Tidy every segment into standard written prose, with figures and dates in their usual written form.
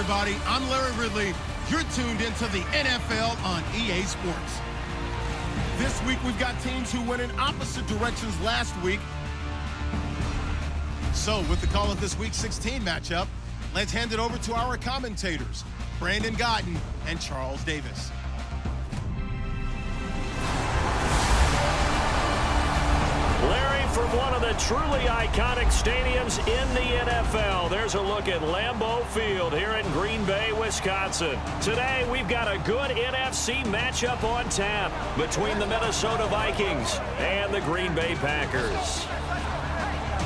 everybody. I'm Larry Ridley. You're tuned into the NFL on EA Sports. This week, we've got teams who went in opposite directions last week. So, with the call of this week's 16 matchup, let's hand it over to our commentators, Brandon Godden and Charles Davis. Larry, from one of the truly iconic stadiums in the NFL, there's a look at Lambeau Field here in Green Bay, Wisconsin. Today, we've got a good NFC matchup on tap between the Minnesota Vikings and the Green Bay Packers.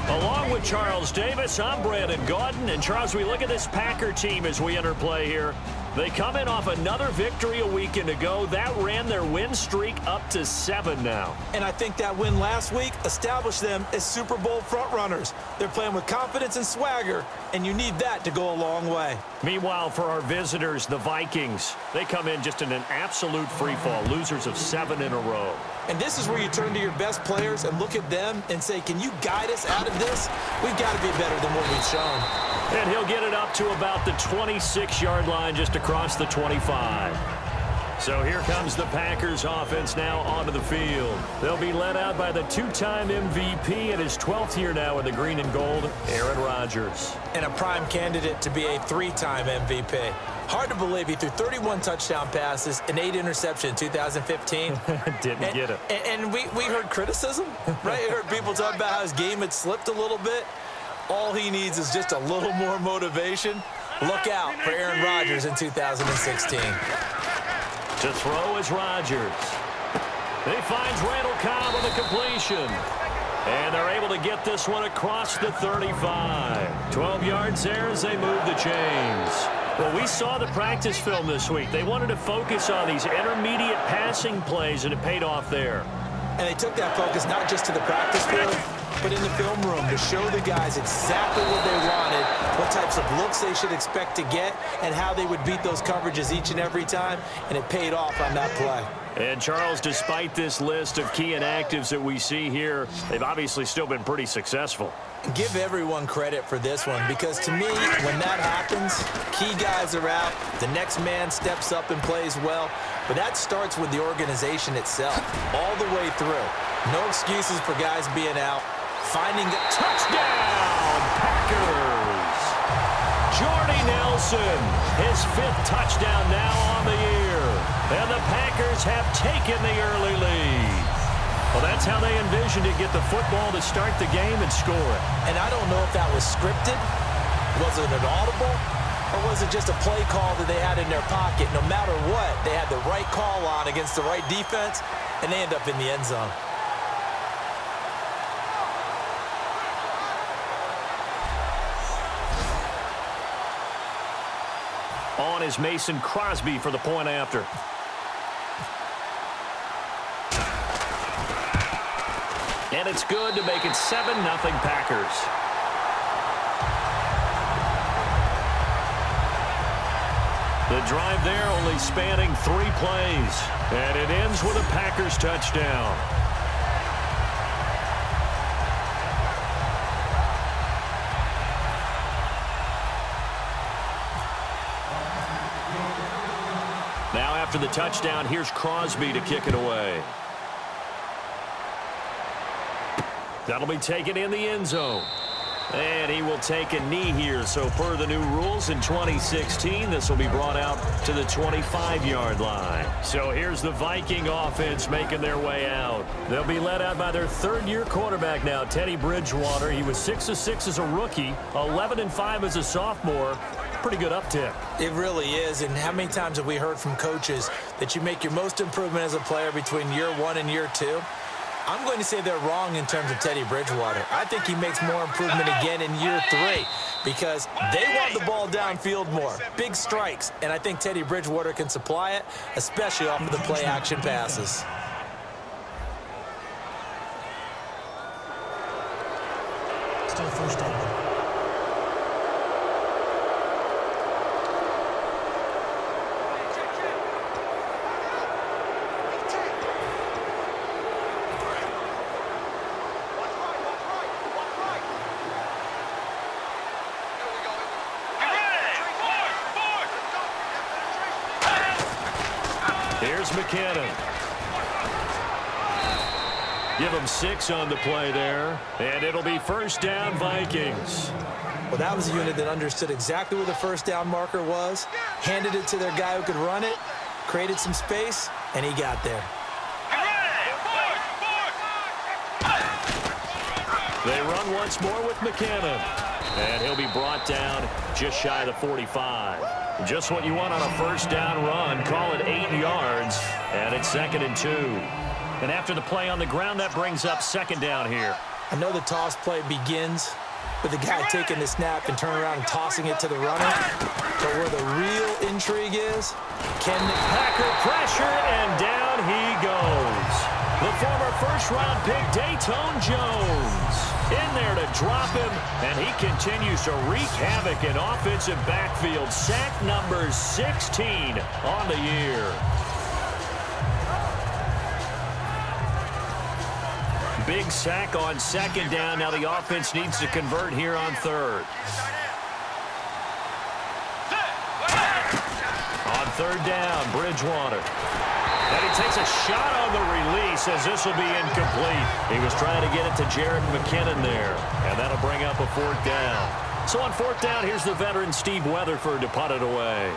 Along with Charles Davis, I'm Brandon Gaudin. And Charles, we look at this Packer team as we enter play here. They come in off another victory a weekend ago. That ran their win streak up to 7 now. And I think that win last week established them as Super Bowl frontrunners. They're playing with confidence and swagger, and you need that to go a long way. Meanwhile, for our visitors, the Vikings, they come in just in an absolute freefall, losers of 7 in a row. And this is where you turn to your best players and look at them and say, can you guide us out of this? We've got to be better than what we've shown. And he'll get it up to about the 26-yard line, just across the 25. So here comes the Packers offense now onto the field. They'll be led out by the two-time MVP in his 12th year now in the green and gold, Aaron Rodgers. And a prime candidate to be a 3-time MVP. Hard to believe he threw 31 touchdown passes and 8 interceptions in 2015. Didn't get it. And we heard criticism, right? We heard people talk about how his game had slipped a little bit. All he needs is just a little more motivation. Look out for Aaron Rodgers in 2016. To throw is Rodgers. He finds Randall Cobb on the completion. And they're able to get this one across the 35. 12 yards there as they move the chains. Well, we saw the practice film this week. They wanted to focus on these intermediate passing plays, and it paid off there. And they took that focus not just to the practice field, but in the film room to show the guys exactly what they wanted, what types of looks they should expect to get, and how they would beat those coverages each and every time, and it paid off on that play. And, Charles, despite this list of key inactives that we see here, they've obviously still been pretty successful. Give everyone credit for this one, because to me, when that happens, key guys are out, the next man steps up and plays well, but that starts with the organization itself, all the way through. No excuses for guys being out. Finding a touchdown, Packers. Jordy Nelson, his 5th touchdown now on the year. And the Packers have taken the early lead. Well, that's how they envisioned to get the football to start the game and score it. And I don't know if that was scripted. Was it an audible? Or was it just a play call that they had in their pocket? No matter what, they had the right call on against the right defense, and they end up in the end zone. On is Mason Crosby for the point after. And it's good to make it 7-0 Packers. The drive there only spanning 3 plays. And it ends with a Packers touchdown. Now after the touchdown, here's Crosby to kick it away. That'll be taken in the end zone. And he will take a knee here. So per the new rules in 2016, this will be brought out to the 25-yard line. So here's the Viking offense making their way out. They'll be led out by their 3rd-year quarterback now, Teddy Bridgewater. He was 6 of 6 as a rookie, 11 and 5 as a sophomore. Pretty good uptick. It really is. And how many times have we heard from coaches that you make your most improvement as a player between year 1 and year 2? I'm going to say they're wrong in terms of Teddy Bridgewater. I think he makes more improvement again in year 3 because they want the ball downfield more. Big strikes, and I think Teddy Bridgewater can supply it, especially off of the play-action passes. Still first down. Here's McKinnon. Give him 6 on the play there. And it'll be first down, Vikings. Well, that was a unit that understood exactly where the first down marker was, handed it to their guy who could run it, created some space, and he got there. They run once more with McKinnon. And he'll be brought down just shy of the 45. Just what you want on a first down run. Call it 8 yards. And it's 2nd and 2. And after the play on the ground, that brings up 2nd down here. I know the toss play begins with the guy taking the snap and turning around and tossing it to the runner. But where the real intrigue is, can the Packer pressure, and down he goes. The former first-round pick, Dayton Jones, in there to drop him, and he continues to wreak havoc in offensive backfield. Sack number 16 on the year. Big sack on 2nd down. Now the offense needs to convert here on 3rd. On 3rd down, Bridgewater. And he takes a shot on the release as this will be incomplete. He was trying to get it to Jerick McKinnon there, and that'll bring up a 4th down. So on 4th down, here's the veteran Steve Weatherford to punt it away.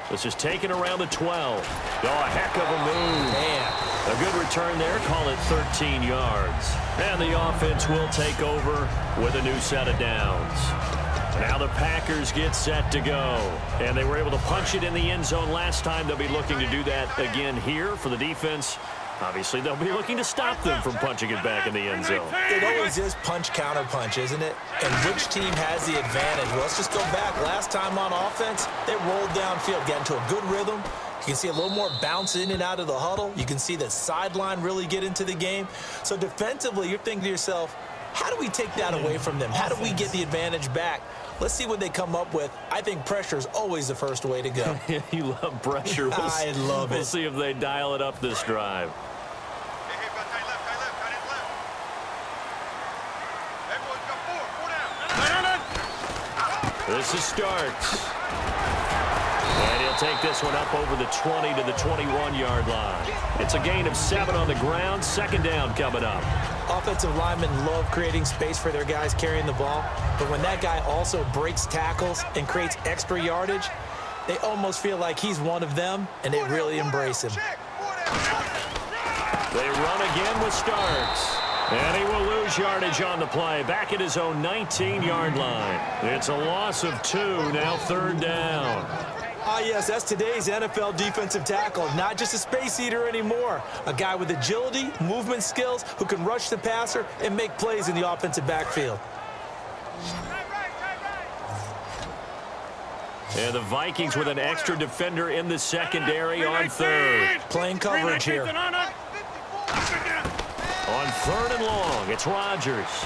This is taken around the 12. Oh, a heck of a move. Man. A good return there. Call it 13 yards. And the offense will take over with a new set of downs. Now the Packers get set to go. And they were able to punch it in the end zone last time. They'll be looking to do that again here for the defense. Obviously, they'll be looking to stop them from punching it back in the end zone. It always is punch-counter-punch, isn't it? And which team has the advantage? Well, let's just go back. Last time on offense, they rolled downfield, got into a good rhythm. You can see a little more bounce in and out of the huddle. You can see the sideline really get into the game. So defensively, you're thinking to yourself, how do we take that away from them? How do we get the advantage back? Let's see what they come up with. I think pressure is always the first way to go. You love pressure. I love it. We'll see if they dial it up this drive. This is Starks. And he'll take this one up over the 20 to the 21-yard line. It's a gain of 7 on the ground. 2nd down coming up. Offensive linemen love creating space for their guys carrying the ball. But when that guy also breaks tackles and creates extra yardage, they almost feel like he's one of them, and they really embrace him. They run again with Starks. And he will lose yardage on the play. Back at his own 19-yard line. It's a loss of 2. Now 3rd down. Ah, yes, that's today's NFL defensive tackle. Not just a space eater anymore. A guy with agility, movement skills, who can rush the passer and make plays in the offensive backfield. And the Vikings with an extra defender in the secondary on 3rd. Playing coverage here. On 3rd and long, it's Rodgers.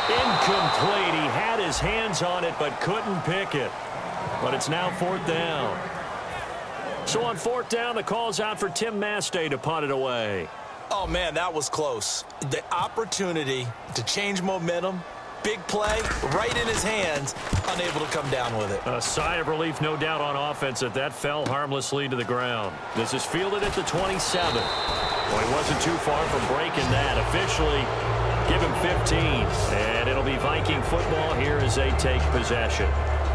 Incomplete. He had his hands on it but couldn't pick it. But it's now 4th down. So on 4th down, the call's out for Tim Mastay to punt it away. Oh, man, that was close. The opportunity to change momentum, big play, right in his hands, unable to come down with it. A sigh of relief, no doubt, on offense that that fell harmlessly to the ground. This is fielded at the 27. Well, he wasn't too far from breaking that. Officially, give him 15. And it'll be Viking football here as they take possession.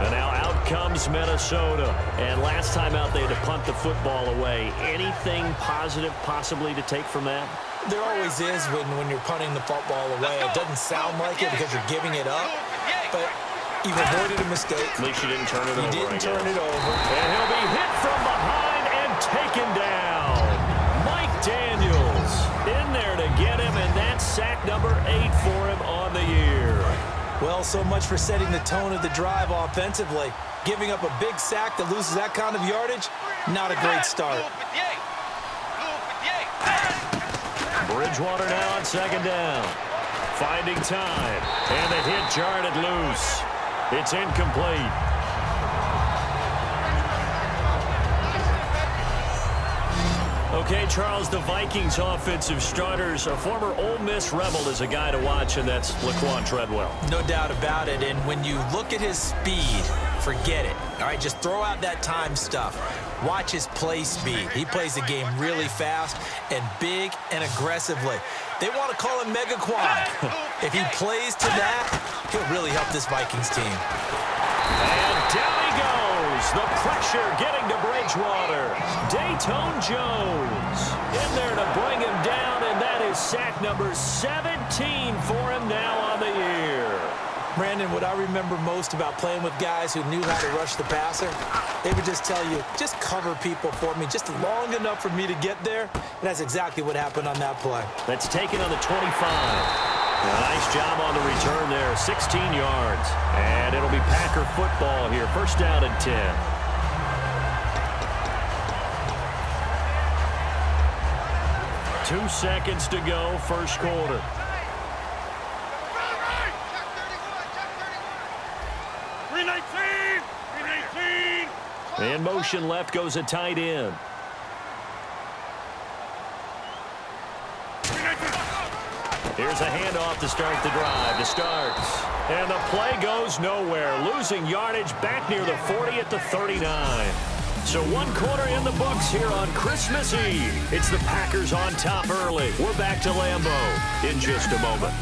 And now out comes Minnesota. And last time out, they had to punt the football away. Anything positive possibly to take from that? There always is when you're punting the football away. It doesn't sound like it because you're giving it up, but you've avoided a mistake. At least you didn't turn it over. You didn't turn it over. And he'll be hit from behind and taken down. Mike Daniels in there to get him, and that's sack number 8 for him on the year. Well, so much for setting the tone of the drive offensively. Giving up a big sack that loses that kind of yardage, not a great start. Bridgewater now on 2nd down. Finding time. And the hit jarred it loose. It's incomplete. A Okay, Charles, the Vikings offensive starters, a former Ole Miss Rebel is a guy to watch, and that's Laquan Treadwell. No doubt about it, and when you look at his speed, forget it. All right, just throw out that time stuff. Watch his play speed. He plays the game really fast and big and aggressively. They want to call him Megaquan. If he plays to that, he'll really help this Vikings team. And down he goes. The pressure getting to Bridgewater. Dayton Jones in there to bring him down, and that is sack number 17 for him now on the year. Brandon, what I remember most about playing with guys who knew how to rush the passer, they would just tell you, just cover people for me just long enough for me to get there. And that's exactly what happened on that play. That's taken on the 25. Nice job on the return there, 16 yards. And it'll be Packer football here, first down and 10. Two seconds to go, first quarter. In motion left goes a tight end. Here's a handoff to start the drive. It starts. And the play goes nowhere. Losing yardage back near the 40 at the 39. So one quarter in the books here on Christmas Eve. It's the Packers on top early. We're back to Lambeau in just a moment.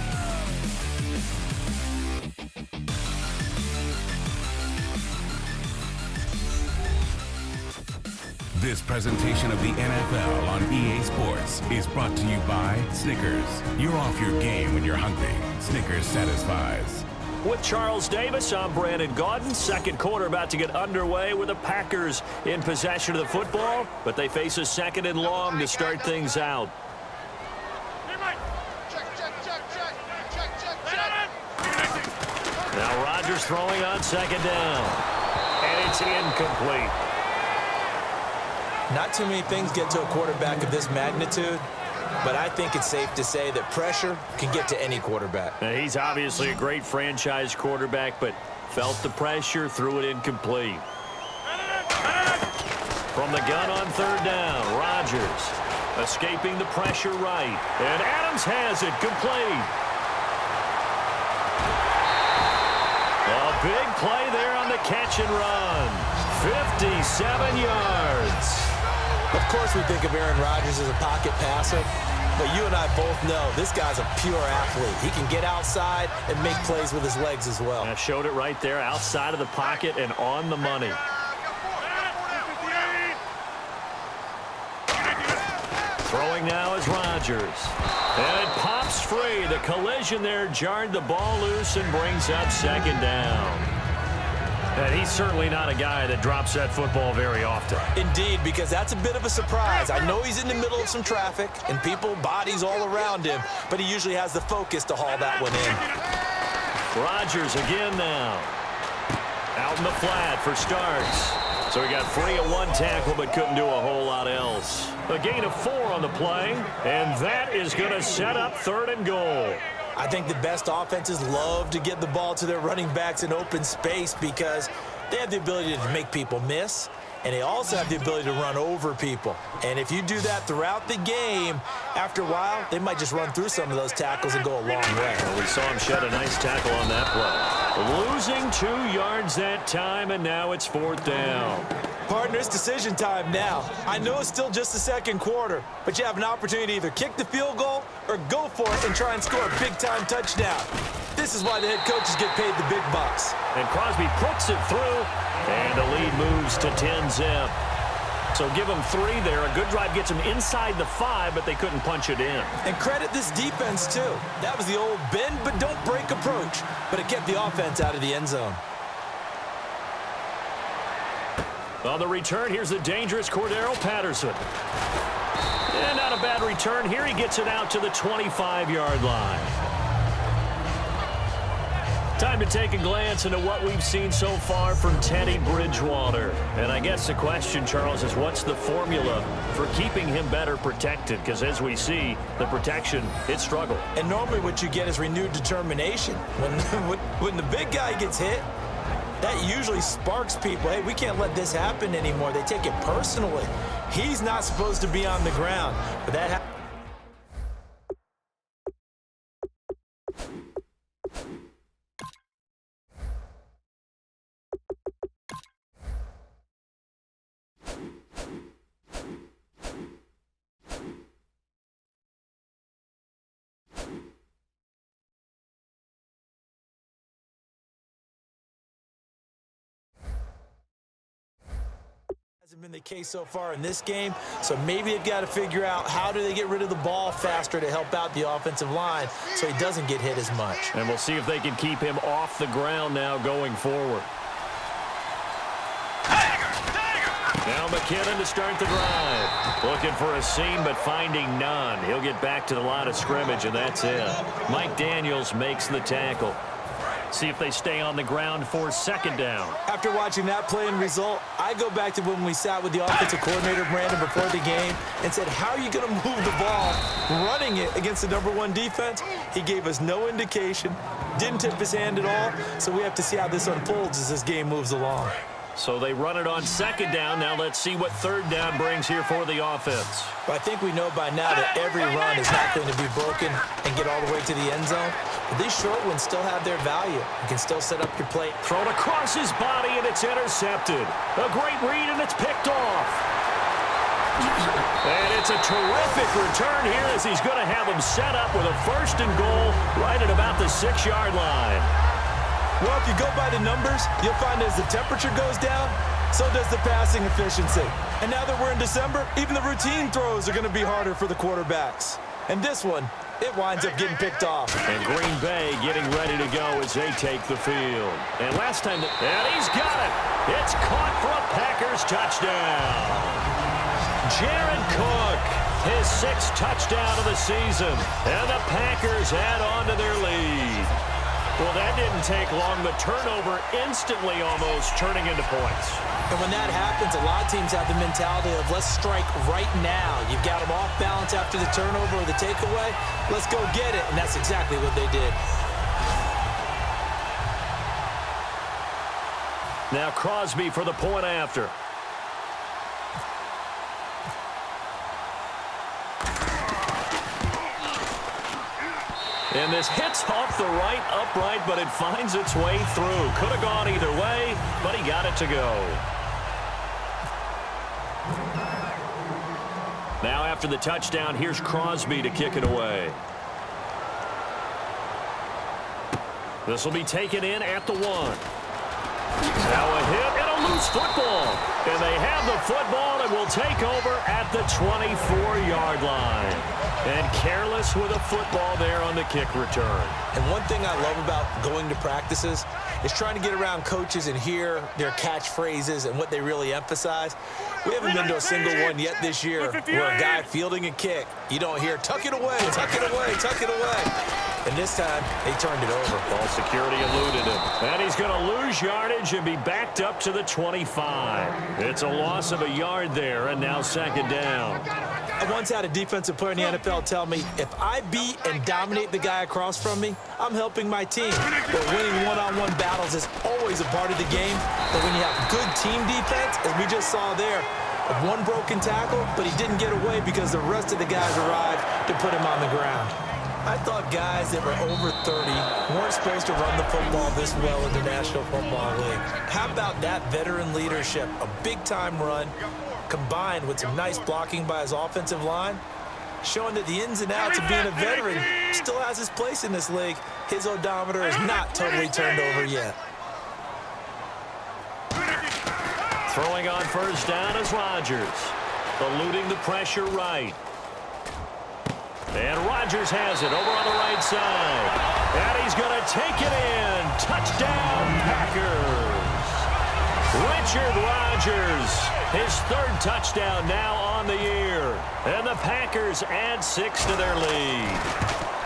This presentation of the NFL on EA Sports is brought to you by Snickers. You're off your game when you're hungry. Snickers satisfies. With Charles Davis, I'm Brandon Gaudin. Second quarter about to get underway with the Packers in possession of the football, but they face a second and long to start things out. Now Rodgers throwing on second down, and it's incomplete. Not too many things get to a quarterback of this magnitude, but I think it's safe to say that pressure can get to any quarterback. Now, he's obviously a great franchise quarterback, but felt the pressure, threw it incomplete. From the gun on third down, Rodgers escaping the pressure right, and Adams has it complete. A big play there on the catch and run. 57 yards. Of course we think of Aaron Rodgers as a pocket passer, but you and I both know this guy's a pure athlete. He can get outside and make plays with his legs as well. I showed it right there, outside of the pocket and on the money. Throwing now is Rodgers. And it pops free. The collision there jarred the ball loose and brings up second down. And he's certainly not a guy that drops that football very often. Indeed, because that's a bit of a surprise. I know he's in the middle of some traffic and people, bodies all around him, but he usually has the focus to haul that one in. Rodgers again now. Out in the flat for starts. So he got free of one tackle but couldn't do a whole lot else. A gain of 4 on the play, and that is going to set up third and goal. I think the best offenses love to get the ball to their running backs in open space because they have the ability to make people miss, and they also have the ability to run over people. And if you do that throughout the game, after a while, they might just run through some of those tackles and go a long way. Well, we saw him shed a nice tackle on that play. Losing 2 yards that time, and now it's fourth down. Partner, it's decision time now. I know it's still just the second quarter, but you have an opportunity to either kick the field goal or go for it and try and score a big-time touchdown. This is why the head coaches get paid the big bucks. And Crosby puts it through, and the lead moves to 10-zip. So give them 3 there. A good drive gets them inside the 5, but they couldn't punch it in. And credit this defense, too. That was the old bend but don't break approach, but it kept the offense out of the end zone. On the return, here's the dangerous Cordero Patterson. And not a bad return here. He gets it out to the 25-yard line. Time to take a glance into what we've seen so far from Teddy Bridgewater. And I guess the question, Charles, is what's the formula for keeping him better protected? Because as we see, the protection, it struggled. And normally what you get is renewed determination. When the big guy gets hit, that usually sparks people. Hey, we can't let this happen anymore. They take it personally. He's not supposed to be on the ground, but that happens. Hasn't been the case so far in this game, so maybe they've got to figure out how do they get rid of the ball faster to help out the offensive line so he doesn't get hit as much. And we'll see if they can keep him off the ground now going forward. Now McKinnon to start the drive. Looking for a seam, but finding none. He'll get back to the line of scrimmage, and that's it. Mike Daniels makes the tackle. See if they stay on the ground for second down. After watching that play and result, I go back to when we sat with the offensive coordinator, Brandon, before the game and said, how are you going to move the ball running it against the #1 defense? He gave us no indication, didn't tip his hand at all, so we have to see how this unfolds as this game moves along. So they run it on second down. Now let's see what third down brings here for the offense. Well, I think we know by now that every run is not going to be broken and get all the way to the end zone. But these short ones still have their value. You can still set up your play. Thrown across his body, and it's intercepted. A great read, and it's picked off. And it's a terrific return here as he's going to have him set up with a 1st and goal right at about the 6-yard line. Well, if you go by the numbers, you'll find as the temperature goes down, so does the passing efficiency. And now that we're in December, even the routine throws are going to be harder for the quarterbacks. And this one, it winds up getting picked off. And Green Bay getting ready to go as they take the field. And last time, and he's got it. It's caught for a Packers touchdown. Jared Cook, his 6th touchdown of the season. And the Packers add on to their lead. Well, that didn't take long. The turnover instantly almost turning into points. And when that happens, a lot of teams have the mentality of let's strike right now. You've got them off balance after the turnover or the takeaway. Let's go get it. And that's exactly what they did. Now Crosby for the point after. And this hits off the right upright, but it finds its way through. Could have gone either way, but he got it to go. Now after the touchdown, here's Crosby to kick it away. This will be taken in at the 1. Now a hit and a loose football. And they have the football and will take over at the 24-yard line. And careless with a football there on the kick return. And one thing I love about going to practices is trying to get around coaches and hear their catchphrases and what they really emphasize. We haven't been to a single one yet this year where a guy fielding a kick, you don't hear, tuck it away, tuck it away, tuck it away. And this time, they turned it over. Ball security eluded him. And he's going to lose yardage and be backed up to the 25. It's a loss of a yard there, and now second down. I once had a defensive player in the NFL tell me, if I beat and dominate the guy across from me, I'm helping my team. But winning one-on-one battles is always a part of the game. But when you have good team defense, as we just saw there, one broken tackle, but he didn't get away because the rest of the guys arrived to put him on the ground. I thought guys that were over 30 weren't supposed to run the football this well in the National Football League. How about that veteran leadership? A big-time run combined with some nice blocking by his offensive line, showing that the ins and outs of being a veteran still has his place in this league. His odometer is not totally turned over yet. Throwing on first down is Rodgers, eluding the pressure right. And Rodgers has it over on the right side. And he's going to take it in. Touchdown, Packers. Richard Rodgers, his 3rd touchdown now on the year. And the Packers add 6 to their lead.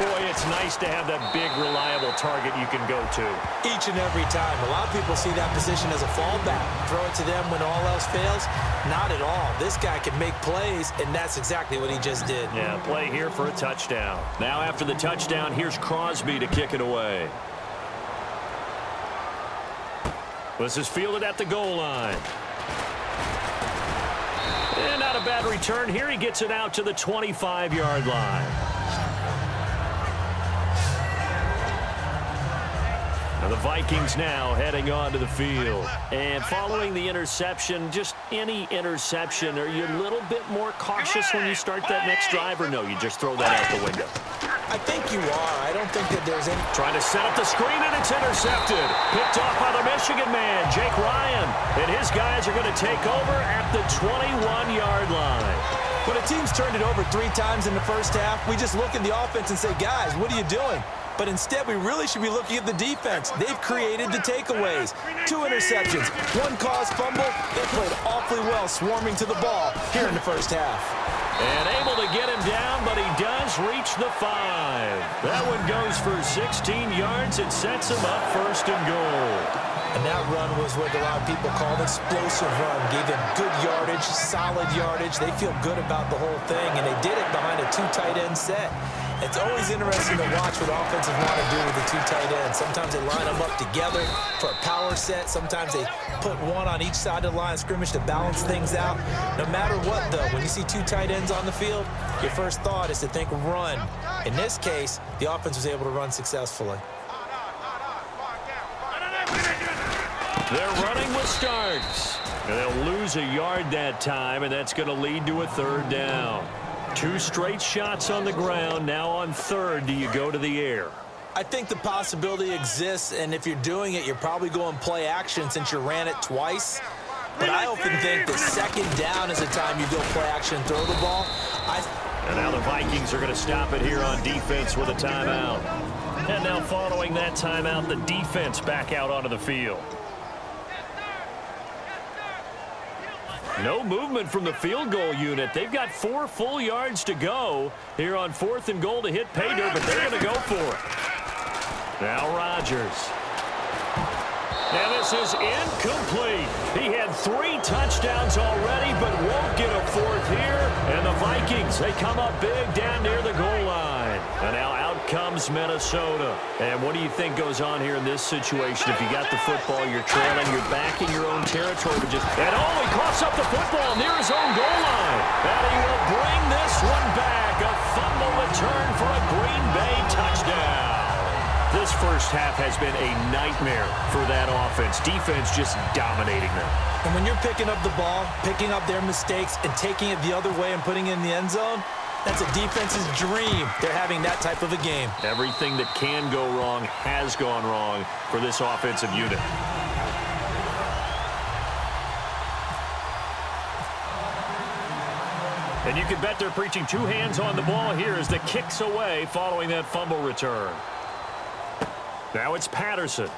Boy, it's nice to have that big, reliable target you can go to. Each and every time. A lot of people see that position as a fallback. Throw it to them when all else fails. Not at all. This guy can make plays, and that's exactly what he just did. Yeah, play here for a touchdown. Now after the touchdown, here's Crosby to kick it away. This is fielded at the goal line. And not a bad return here. He gets it out to the 25-yard line. And the Vikings now heading onto the field. And following the interception, just any interception, are you a little bit more cautious when you start that next drive, or no, you just throw that out the window? I think you are. I don't think that there's any... Trying to set up the screen, and it's intercepted. Picked off by the Michigan man, Jake Ryan. And his guys are going to take over at the 21-yard line. When a team's turned it over 3 times in the first half, we just look at the offense and say, guys, what are you doing? But instead, we really should be looking at the defense. They've created the takeaways. 2 interceptions, 1 caused fumble. They played awfully well swarming to the ball here in the first half. And able to get him down, but he does reach the 5. That one goes for 16 yards. It sets him up 1st and goal. And that run was what a lot of people call an explosive run. Gave them good yardage, solid yardage. They feel good about the whole thing, and they did it behind a 2 tight end set. It's always interesting to watch what offensive want to do with the 2 tight ends. Sometimes they line them up together for a power set. Sometimes they put one on each side of the line of scrimmage to balance things out. No matter what, though, when you see 2 tight ends on the field, your first thought is to think run. In this case, the offense was able to run successfully. They're running with Starks. And they'll lose a yard that time, and that's going to lead to a 3rd down. 2 straight shots on the ground. Now on 3rd, do you go to the air? I think the possibility exists, and if you're doing it, you're probably going play action since you ran it twice. But I often think the 2nd down is the time you go play action and throw the ball. And now the Vikings are going to stop it here on defense with a timeout. And now following that timeout, the defense back out onto the field. No movement from the field goal unit. They've got 4 full yards to go here on 4th and goal to hit pay dirt, but they're going to go for it. Now Rodgers. And this is incomplete. He had 3 touchdowns already, but won't get a 4th here. And the Vikings, they come up big down near the goal line. And now out comes Minnesota. And what do you think goes on here in this situation? If you got the football, you're trailing, you're back in your own territory. But just, and he coughs up the football near his own goal line. And he will bring this one back. A fumble return for a Green Bay touchdown. This first half has been a nightmare for that offense. Defense just dominating them. And when you're picking up the ball, picking up their mistakes, and taking it the other way and putting it in the end zone, that's a defense's dream. They're having that type of a game. Everything that can go wrong has gone wrong for this offensive unit. And you can bet they're preaching 2 hands on the ball here as the kick's away following that fumble return. Now it's Patterson.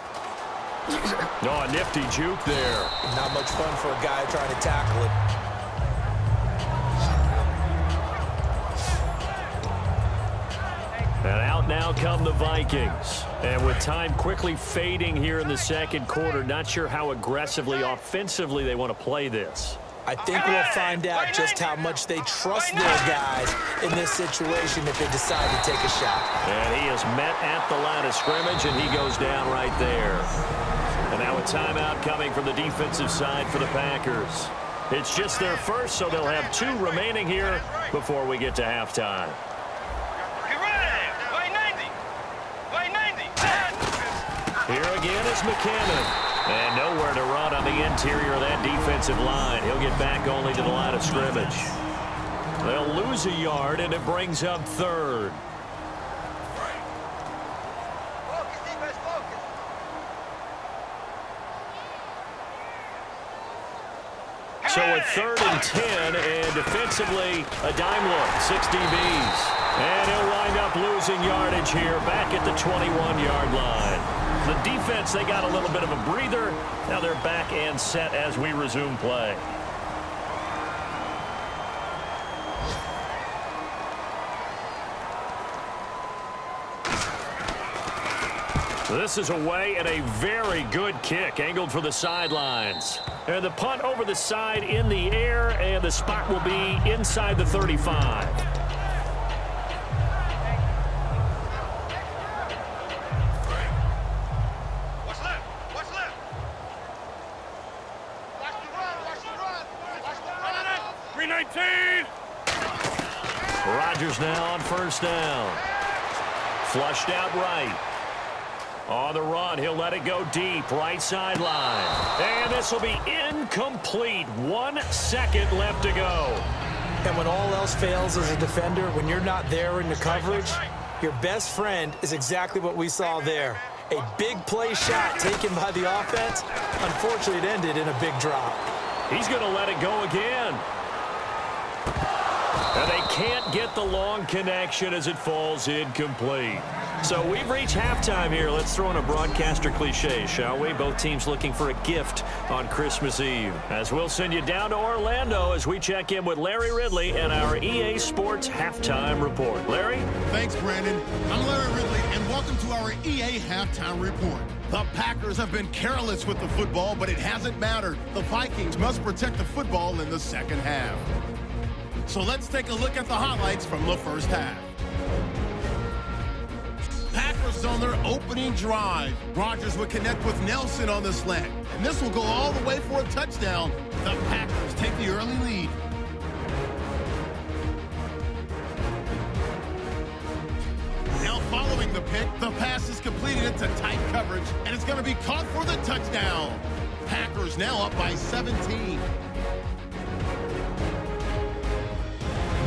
Oh, a nifty juke there. Not much fun for a guy trying to tackle it. And out now come the Vikings. And with time quickly fading here in the 2nd quarter, not sure how aggressively, offensively they want to play this. I think we'll find out just how much they trust their guys in this situation if they decide to take a shot. And he is met at the line of scrimmage, and he goes down right there. And now a timeout coming from the defensive side for the Packers. It's just their first, so they'll have 2 remaining here before we get to halftime. Here again is McKinnon. And nowhere to run on the interior of that defensive line. He'll get back only to the line of scrimmage. They'll lose a yard, and it brings up 3rd. So a 3rd and 10, and defensively, a dime look, 6 DBs. And he'll wind up losing yardage here back at the 21-yard line. The defense, they got a little bit of a breather. Now they're back and set as we resume play. This is away and a very good kick, angled for the sidelines. And the punt over the side in the air, and the spot will be inside the 35. 319. Rodgers now on first down. Flushed out right. On the run, he'll let it go deep, right sideline. And this will be incomplete. 1 second left to go. And when all else fails as a defender, when you're not there in the coverage, your best friend is exactly what we saw there. A big play shot taken by the offense. Unfortunately, it ended in a big drop. He's going to let it go again. And they can't get the long connection as it falls incomplete. So we've reached halftime here. Let's throw in a broadcaster cliche, shall we? Both teams looking for a gift on Christmas Eve. As we'll send you down to Orlando as we check in with Larry Ridley and our EA Sports Halftime Report. Larry? Thanks, Brandon. I'm Larry Ridley, and welcome to our EA Halftime Report. The Packers have been careless with the football, but it hasn't mattered. The Vikings must protect the football in the second half. So let's take a look at the highlights from the first half. Packers on their opening drive. Rodgers would connect with Nelson on the slant, and this will go all the way for a touchdown. The Packers take the early lead. Now following the pick, the pass is completed into tight coverage, and it's going to be caught for the touchdown. Packers now up by 17.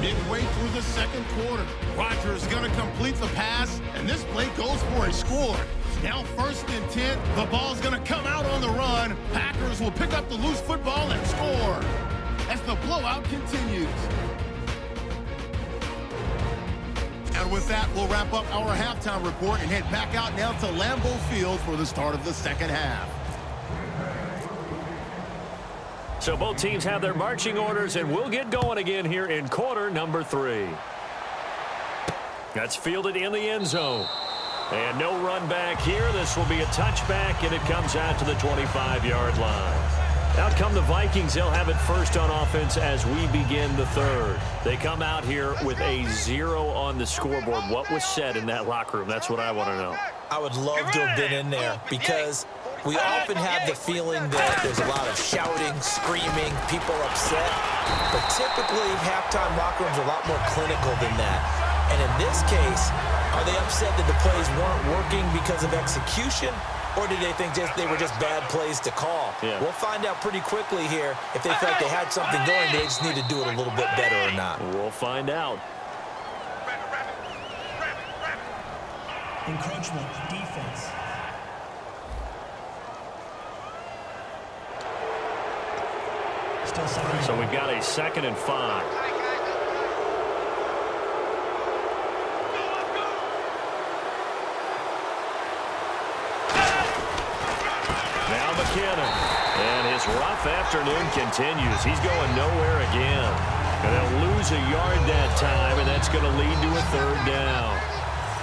Midway through the second quarter, Rodgers is going to complete the pass, and this play goes for a score. Now 1st and 10, the ball's going to come out on the run. Packers will pick up the loose football and score as the blowout continues. And with that, we'll wrap up our halftime report and head back out now to Lambeau Field for the start of the second half. So both teams have their marching orders, and we'll get going again here in quarter number 3. That's fielded in the end zone. And no run back here. This will be a touchback, and it comes out to the 25-yard line. Out come the Vikings. They'll have it first on offense as we begin the third. They come out here with a 0 on the scoreboard. What was said in that locker room? That's what I want to know. I would love to have been in there because we often have the feeling that there's a lot of shouting, screaming, people upset. But typically, halftime locker rooms are a lot more clinical than that. And in this case, are they upset that the plays weren't working because of execution? Or did they think they were just bad plays to call? Yeah. We'll find out pretty quickly here if they felt they had something going, they just need to do it a little bit better or not. We'll find out. Encroachment, defense. So we've got a 2nd and 5. Now McKinnon. And his rough afternoon continues. He's going nowhere again. And they'll lose a yard that time, and that's going to lead to a 3rd down.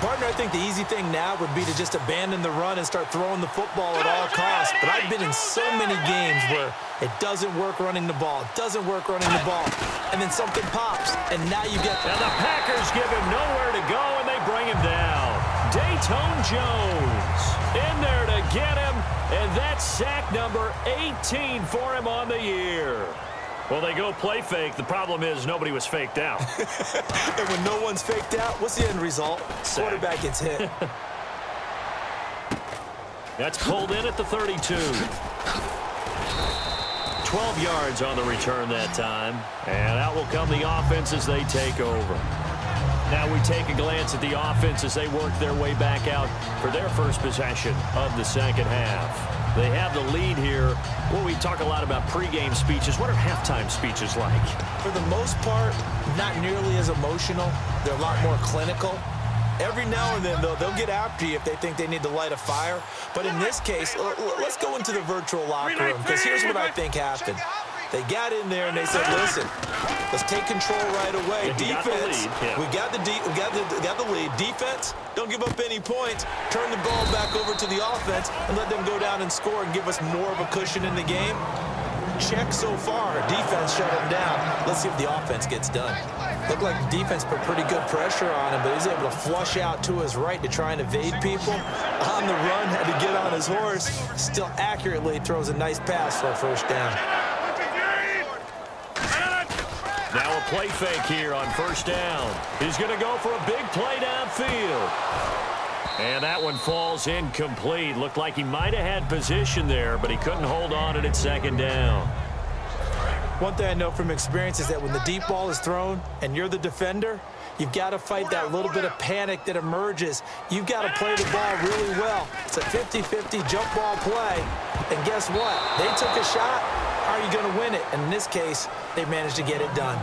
Partner, I think the easy thing now would be to just abandon the run and start throwing the football at all costs. But I've been in so many games where it doesn't work running the ball, and then something pops, and now you get... And the Packers give him nowhere to go, and they bring him down. Dayton Jones in there to get him, and that's sack number 18 for him on the year. Well, they go play fake. The problem is nobody was faked out. And when no one's faked out, what's the end result? Sack. Quarterback gets hit. That's pulled in at the 32. 12 yards on the return that time. And out will come the offense as they take over. Now we take a glance at the offense as they work their way back out for their first possession of the second half. They have the lead here. Well, we talk a lot about pregame speeches. What are halftime speeches like? For the most part, not nearly as emotional. They're a lot more clinical. Every now and then, though, they'll get after you if they think they need to light a fire. But in this case, let's go into the virtual locker room, because here's what I think happened. They got in there and they said, listen, let's take control right away. Defense, we got the lead. Defense, don't give up any points. Turn the ball back over to the offense and let them go down and score and give us more of a cushion in the game. Check so far. Defense shut him down. Let's see if the offense gets done. Looked like the defense put pretty good pressure on him, but he was able to flush out to his right to try and evade people. On the run, had to get on his horse. Still accurately throws a nice pass for a first down. play fake here on first down. He's going to go for a big play downfield. And that one falls incomplete. Looked like he might have had position there, but he couldn't hold on at second down. One thing I know from experience is that when the deep ball is thrown and you're the defender, you've got to fight that little bit of panic that emerges. You've got to play the ball really well. It's a 50-50 jump ball play. And guess what? They took a shot. How are you going to win it? And in this case, they managed to get it done.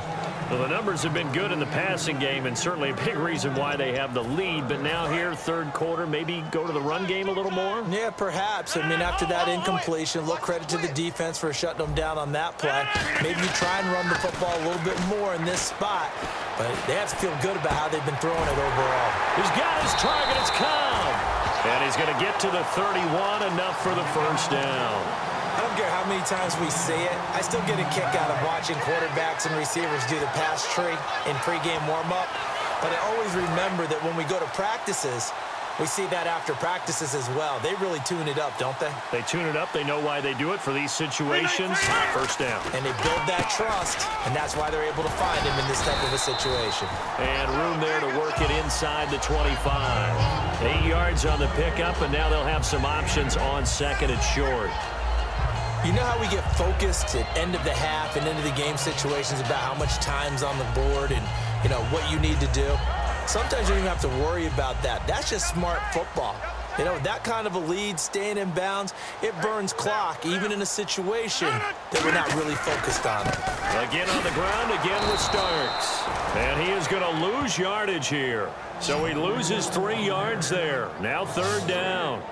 Well, the numbers have been good in the passing game, and certainly a big reason why they have the lead. But now here, third quarter, maybe go to the run game a little more? Yeah, perhaps. I mean, after that incompletion, look, credit to the defense for shutting them down on that play. Maybe you try and run the football a little bit more in this spot. But they have to feel good about how they've been throwing it overall. He's got his target. It's Cobb. And he's going to get to the 31, enough for the first down. I don't care how many times we see it. I still get a kick out of watching quarterbacks and receivers do the pass tree in pregame warm-up. But I always remember that when we go to practices, we see that after practices as well. They really tune it up, don't they? They tune it up. They know why they do it for these situations. First down. And they build that trust, and that's why they're able to find him in this type of a situation. And room there to work it inside the 25. 8 yards on the pickup, and now they'll have some options on second and short. You know how we get focused at end of the half and into the game situations about how much time's on the board and, you know, what you need to do? Sometimes you don't even have to worry about that. That's just smart football. You know, that kind of a lead, staying in bounds, it burns clock, even in a situation that we're not really focused on. Again on the ground, again with Starks. And he is going to lose yardage here. So he loses 3 yards there. Now third down.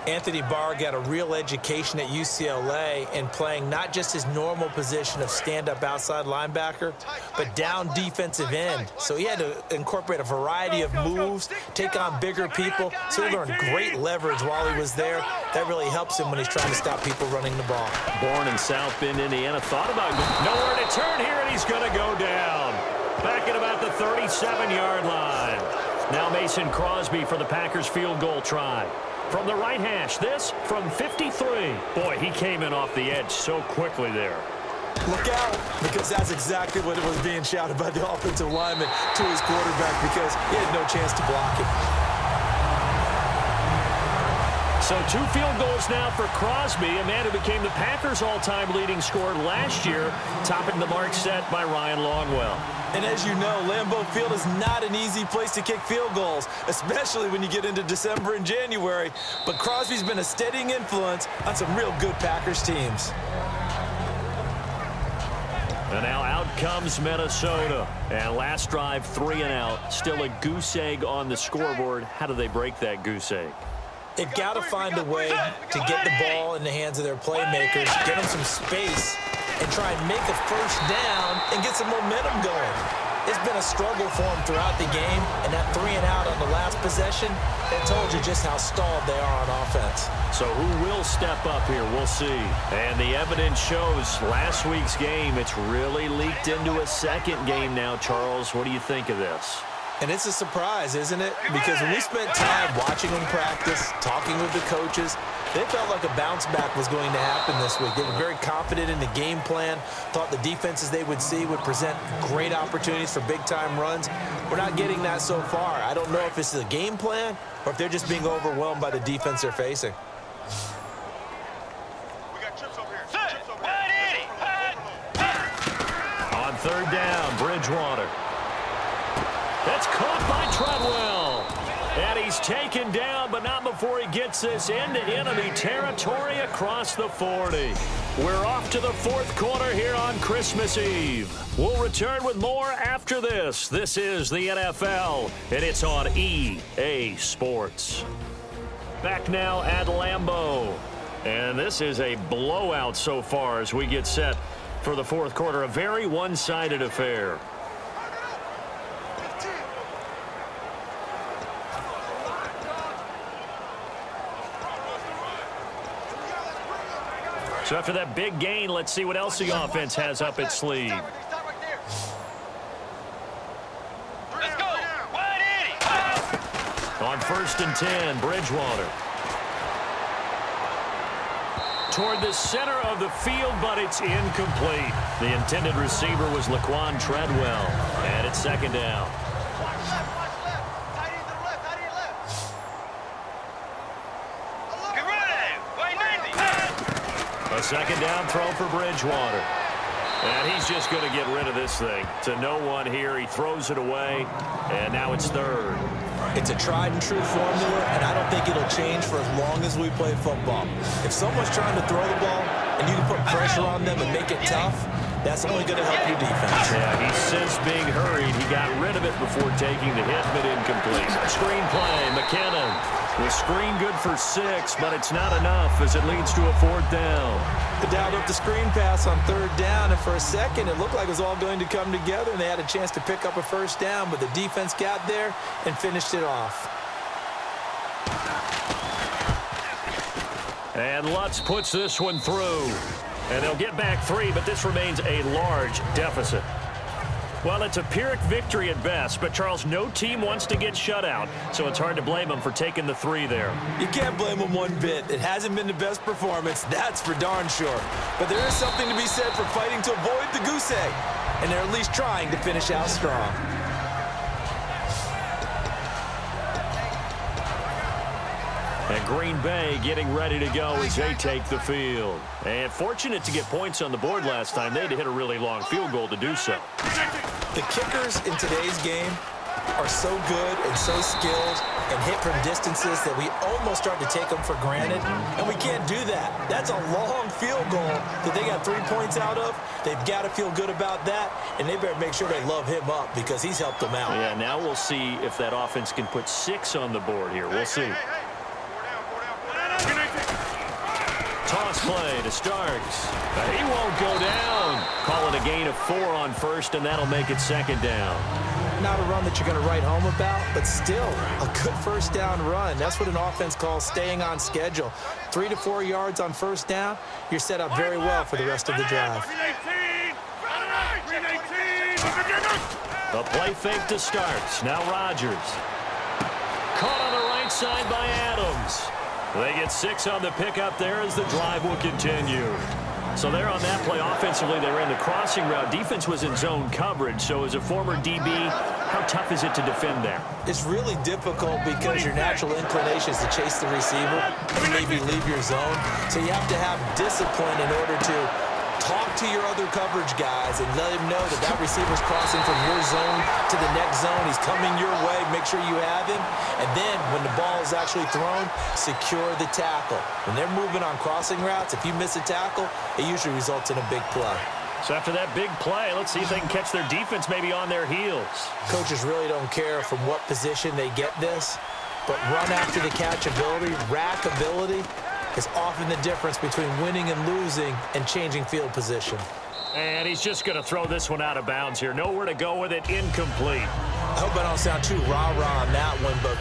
Anthony Barr got a real education at UCLA in playing not just his normal position of stand-up outside linebacker, but down defensive end. So he had to incorporate a variety of moves, take on bigger people. So he learned great leverage while he was there. That really helps him when he's trying to stop people running the ball. Born in South Bend, Indiana, thought about nowhere to turn here, and he's going to go down. Back at about the 37-yard line. Now Mason Crosby for the Packers field goal try. From the right hash, this from 53. Boy, he came in off the edge so quickly there. Look out, because that's exactly what it was being shouted by the offensive lineman to his quarterback, because he had no chance to block it. So 2 field goals now for Crosby, a man who became the Packers' all-time leading scorer last year, topping the mark set by Ryan Longwell. And as you know, Lambeau Field is not an easy place to kick field goals, especially when you get into December and January. But Crosby's been a steadying influence on some real good Packers teams. And now out comes Minnesota. And last drive, 3 and out. Still a goose egg on the scoreboard. How do they break that goose egg? They've got to find a way to get the ball in the hands of their playmakers, get them some space, and try and make a first down and get some momentum going. It's been a struggle for them throughout the game, and that 3 and out on the last possession, it told you just how stalled they are on offense. So who will step up here? We'll see. And the evidence shows last week's game, it's really leaked into a second game now, Charles. What do you think of this? And it's a surprise, isn't it? Because when we spent time watching them practice, talking with the coaches, they felt like a bounce back was going to happen this week. They were very confident in the game plan, thought the defenses they would see would present great opportunities for big-time runs. We're not getting that so far. I don't know if it's the game plan or if they're just being overwhelmed by the defense they're facing. On third down, Bridgewater. That's caught by Treadwell. And he's taken down, but not before he gets this into enemy territory across the 40. We're off to the fourth quarter here on Christmas Eve. We'll return with more after this. This is the NFL, and it's on EA Sports. Back now at Lambeau. And this is a blowout so far as we get set for the fourth quarter. A very one-sided affair. So after that big gain, let's see what else the offense has up its sleeve. Let's go. On 1st and 10, Bridgewater. toward the center of the field, but it's incomplete. The intended receiver was Laquan Treadwell, and it's second down. A second down throw for Bridgewater. And he's just going to get rid of this thing. To no one here. He throws it away, and now it's third. It's a tried and true formula, and I don't think it'll change for as long as we play football. If someone's trying to throw the ball and you can put pressure on them and make it tough, that's only going to help your defense. Yeah, he's since being hurried. He got rid of it before taking the hit, but incomplete. Screen play, McKinnon. The screen good for 6, but it's not enough as it leads to a fourth down. They dialed up the screen pass on third down, and for a second it looked like it was all going to come together, and they had a chance to pick up a first down, but the defense got there and finished it off. And Lutz puts this one through. And they'll get back 3, but this remains a large deficit. Well, it's a Pyrrhic victory at best, but, Charles, no team wants to get shut out, so it's hard to blame them for taking the 3 there. You can't blame them one bit. It hasn't been the best performance, that's for darn sure. But there is something to be said for fighting to avoid the goose egg, and they're at least trying to finish out strong. And Green Bay getting ready to go as they take the field. And fortunate to get points on the board last time. They had to hit a really long field goal to do so. The kickers in today's game are so good and so skilled and hit from distances that we almost start to take them for granted. And we can't do that. That's a long field goal that they got 3 points out of. They've got to feel good about that, and they better make sure they love him up because he's helped them out. Yeah, now we'll see if that offense can put 6 on the board here. We'll see. Toss play to Starks. He won't go down. Calling a gain of 4 on first, and that'll make it second down. Not a run that you're going to write home about, but still a good first down run. That's what an offense calls staying on schedule. 3 to 4 yards on first down, you're set up very well for the rest of the drive. The play fake to Starks. Now Rodgers. Caught on the right side by Adams. They get 6 on the pickup there as the drive will continue. So there on that play, offensively, they ran the crossing route. Defense was in zone coverage. So as a former DB, how tough is it to defend there? It's really difficult because your natural inclination is to chase the receiver and maybe leave your zone. So you have to have discipline in order to talk to your other coverage guys and let him know that that receiver's crossing from your zone to the next zone. He's coming your way. Make sure you have him. And then when the ball is actually thrown, secure the tackle. When they're moving on crossing routes, if you miss a tackle, it usually results in a big play. So after that big play, let's see if they can catch their defense maybe on their heels. Coaches really don't care from what position they get this, but run after the catch ability, rack ability, is often the difference between winning and losing and changing field position. And he's just going to throw this one out of bounds here. Nowhere to go with it. Incomplete. I hope I don't sound too rah-rah on that one, but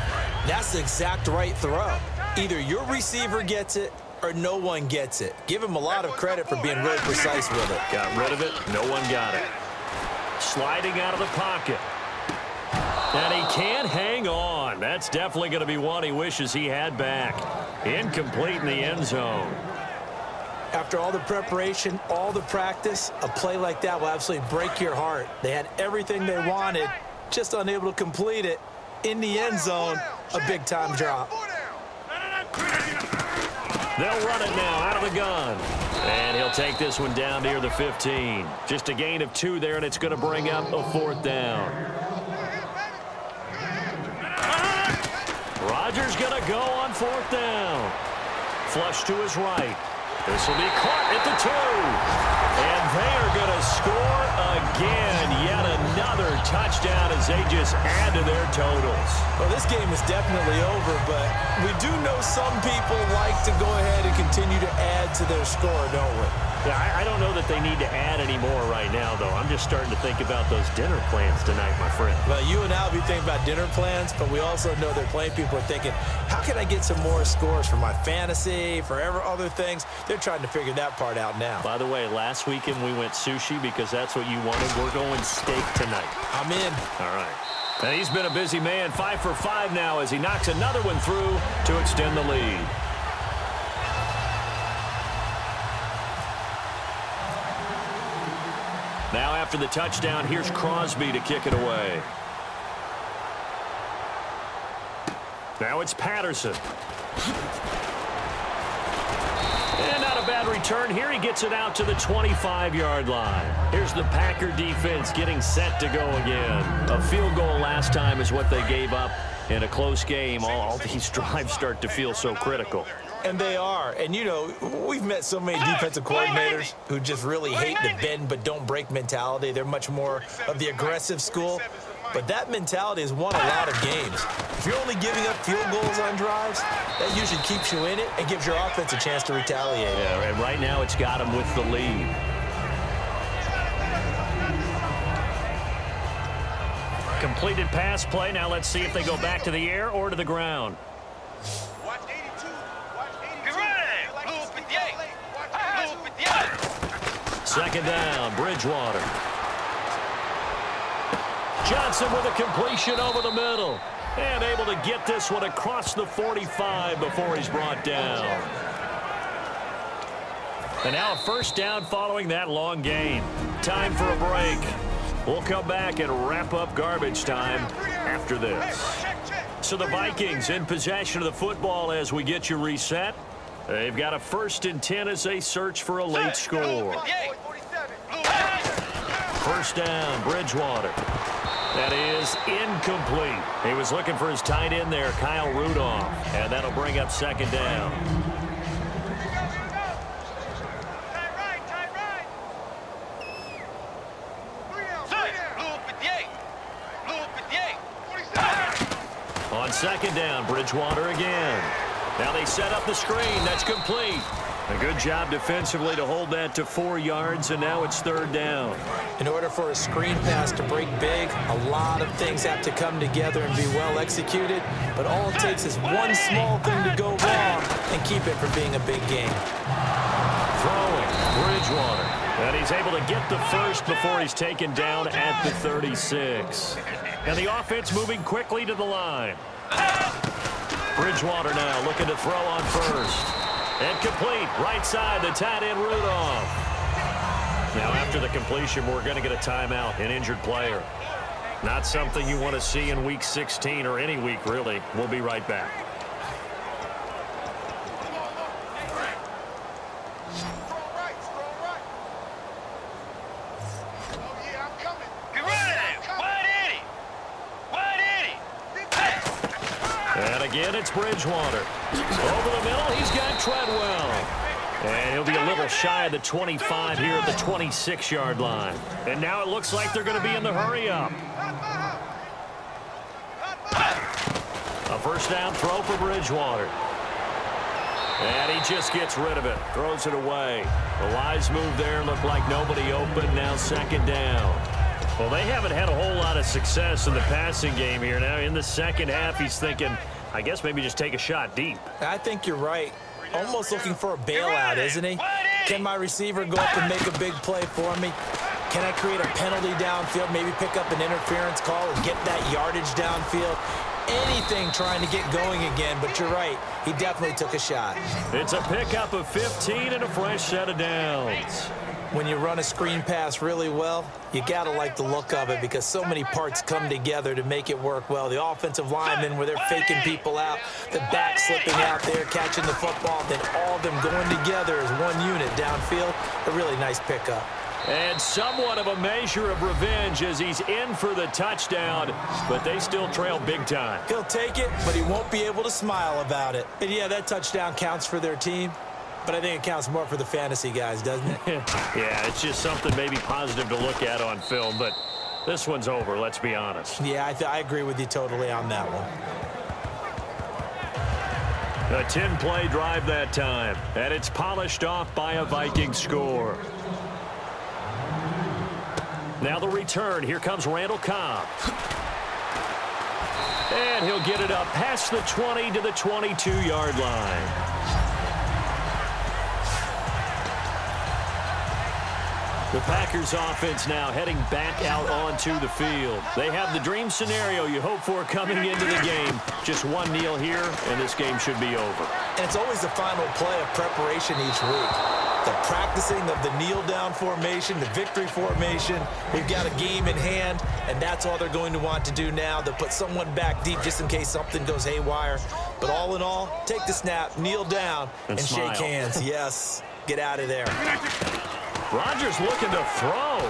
that's the exact right throw. Either your receiver gets it or no one gets it. Give him a lot of credit for being really precise with it. Got rid of it. No one got it. Sliding out of the pocket. And he can't hang on. That's definitely going to be one he wishes he had back. Incomplete in the end zone. After all the preparation, all the practice, a play like that will absolutely break your heart. They had everything they wanted, just unable to complete it. In the end zone, a big-time drop. They'll run it now out of the gun. And he'll take this one down near the 15. Just a gain of 2 there, and it's going to bring up a 4th down. Rodgers going to go on 4th down. Flush to his right. This will be caught at the 2. And they are going to score again. Yet another touchdown as they just add to their totals. Well, this game is definitely over, but we do know some people like to go ahead and continue to add to their score, don't we? Yeah, I don't know that they need to add any more right now, though. I'm just starting to think about those dinner plans tonight, my friend. Well, you and I will be thinking about dinner plans, but we also know they're playing people are thinking, how can I get some more scores for my fantasy, for other things? They're trying to figure that part out now. By the way, last weekend we went sushi because that's what you wanted. We're going steak tonight. I'm in. All right. And he's been a busy man. 5 for 5 now as he knocks another one through to extend the lead. Now after the touchdown, here's Crosby to kick it away. Now it's Patterson. And not a bad return here. He gets it out to the 25-yard line. Here's the Packer defense getting set to go again. A field goal last time is what they gave up in a close game. All these drives start to feel so critical. And they are. And, you know, we've met so many defensive coordinators who just really hate the bend but don't break mentality. They're much more of the aggressive school. But that mentality has won a lot of games. If you're only giving up field goals on drives, that usually keeps you in it and gives your offense a chance to retaliate. Yeah, and right now it's got him with the lead. Completed pass play. Now let's see if they go back to the air or to the ground. Watch 82. Watch 82. Blue 58. Blue 58. Second down, Bridgewater. Johnson with a completion over the middle. And able to get this one across the 45 before he's brought down. And now a first down following that long gain. Time for a break. We'll come back and wrap up garbage time after this. So the Vikings in possession of the football as we get you reset. They've got a 1st and 10 as they search for a late score. First down, Bridgewater. That is incomplete. He was looking for his tight end there, Kyle Rudolph. And that'll bring up second down. On second down, Bridgewater again. Now they set up the screen. That's complete. A good job defensively to hold that to 4 yards, and now it's third down. In order for a screen pass to break big, a lot of things have to come together and be well executed. But all it takes is one small thing to go wrong and keep it from being a big game. Throwing, Bridgewater. And he's able to get the first before he's taken down at the 36. And the offense moving quickly to the line. Bridgewater now looking to throw on first. And complete, right side, the tight end Rudolph. Now after the completion, we're going to get a timeout, an injured player. Not something you want to see in Week 16 or any week, really. We'll be right back. And again, it's Bridgewater. Over the middle, he's got Treadwell. And he'll be a little shy of the 25 here at the 26-yard line. And now it looks like they're going to be in the hurry-up. A first down throw for Bridgewater. And he just gets rid of it, throws it away. The wise move there, looked like nobody open, now second down. Well, they haven't had a whole lot of success in the passing game here. Now in the second half, he's thinking, I guess maybe just take a shot deep. I think you're right. Almost looking for a bailout, isn't he? Can my receiver go up and make a big play for me? Can I create a penalty downfield, maybe pick up an interference call and get that yardage downfield? Anything trying to get going again, but you're right. He definitely took a shot. It's a pickup of 15 and a fresh set of downs. When you run a screen pass really well, you got to like the look of it because so many parts come together to make it work well. The offensive linemen where they're faking people out, the back slipping out there, catching the football, then all of them going together as one unit downfield. A really nice pickup. And somewhat of a measure of revenge as he's in for the touchdown, but they still trail big time. He'll take it, but he won't be able to smile about it. And yeah, that touchdown counts for their team. But I think it counts more for the fantasy guys, doesn't it? Yeah, it's just something maybe positive to look at on film, but this one's over, let's be honest. Yeah, I agree with you totally on that one. A 10-play drive that time, and it's polished off by a Viking score. Now the return. Here comes Randall Cobb. And he'll get it up past the 20 to the 22-yard line. The Packers offense now heading back out onto the field. They have the dream scenario you hope for coming into the game. Just one kneel here, and this game should be over. And it's always the final play of preparation each week. The practicing of the kneel-down formation, the victory formation. They've got a game in hand, and that's all they're going to want to do now. They'll put someone back deep just in case something goes haywire. But all in all, take the snap, kneel down, and shake hands. Yes, get out of there. Rodgers looking to throw.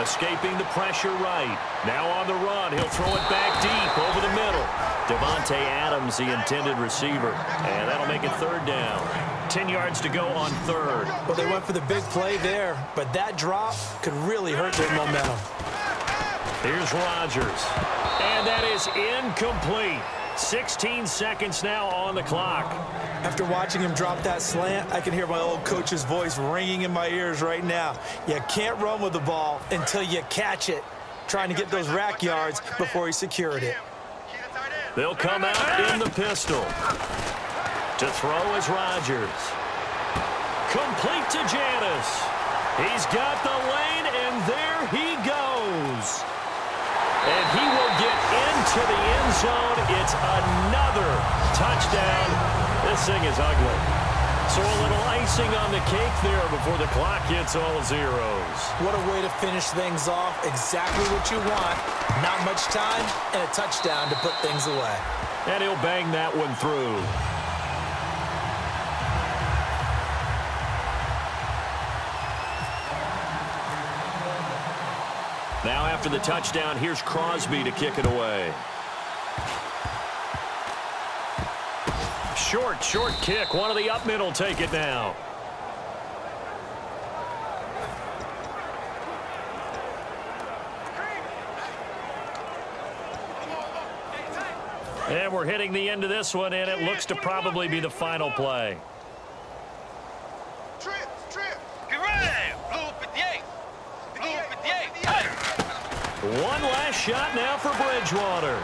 Escaping the pressure right. Now on the run. He'll throw it back deep over the middle. Devontae Adams, the intended receiver. And that'll make it third down. 10 yards to go on third. Well, they went for the big play there, but that drop could really hurt their momentum. Here's Rodgers. And that is incomplete. 16 seconds now on the clock. After watching him drop that slant, I can hear my old coach's voice ringing in my ears right now. You can't run with the ball until you catch it. Trying to get those rack yards before he secured it. They'll come out in the pistol. To throw is Rodgers. Complete to Janis. He's got the lane, and there he goes. And he will get into the end zone. It's another touchdown. This thing is ugly. So a little icing on the cake there before the clock hits all zeros. What a way to finish things off. Exactly what you want. Not much time and a touchdown to put things away. And he'll bang that one through. Now after the touchdown, here's Crosby to kick it away. Short kick. One of the up mid will take it now. And we're hitting the end of this one, and it looks to probably be the final play. Trip. Get ready. Blue 58. Blue 58. Hey. One last shot now for Bridgewater.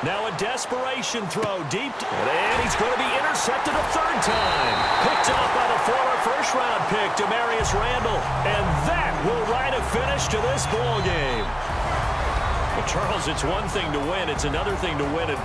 Now a desperation throw deep. And he's going to be intercepted a third time. Picked off by the former first-round pick, Demarius Randall. And that will write a finish to this ball game. Well, Charles, it's one thing to win. It's another thing to win it.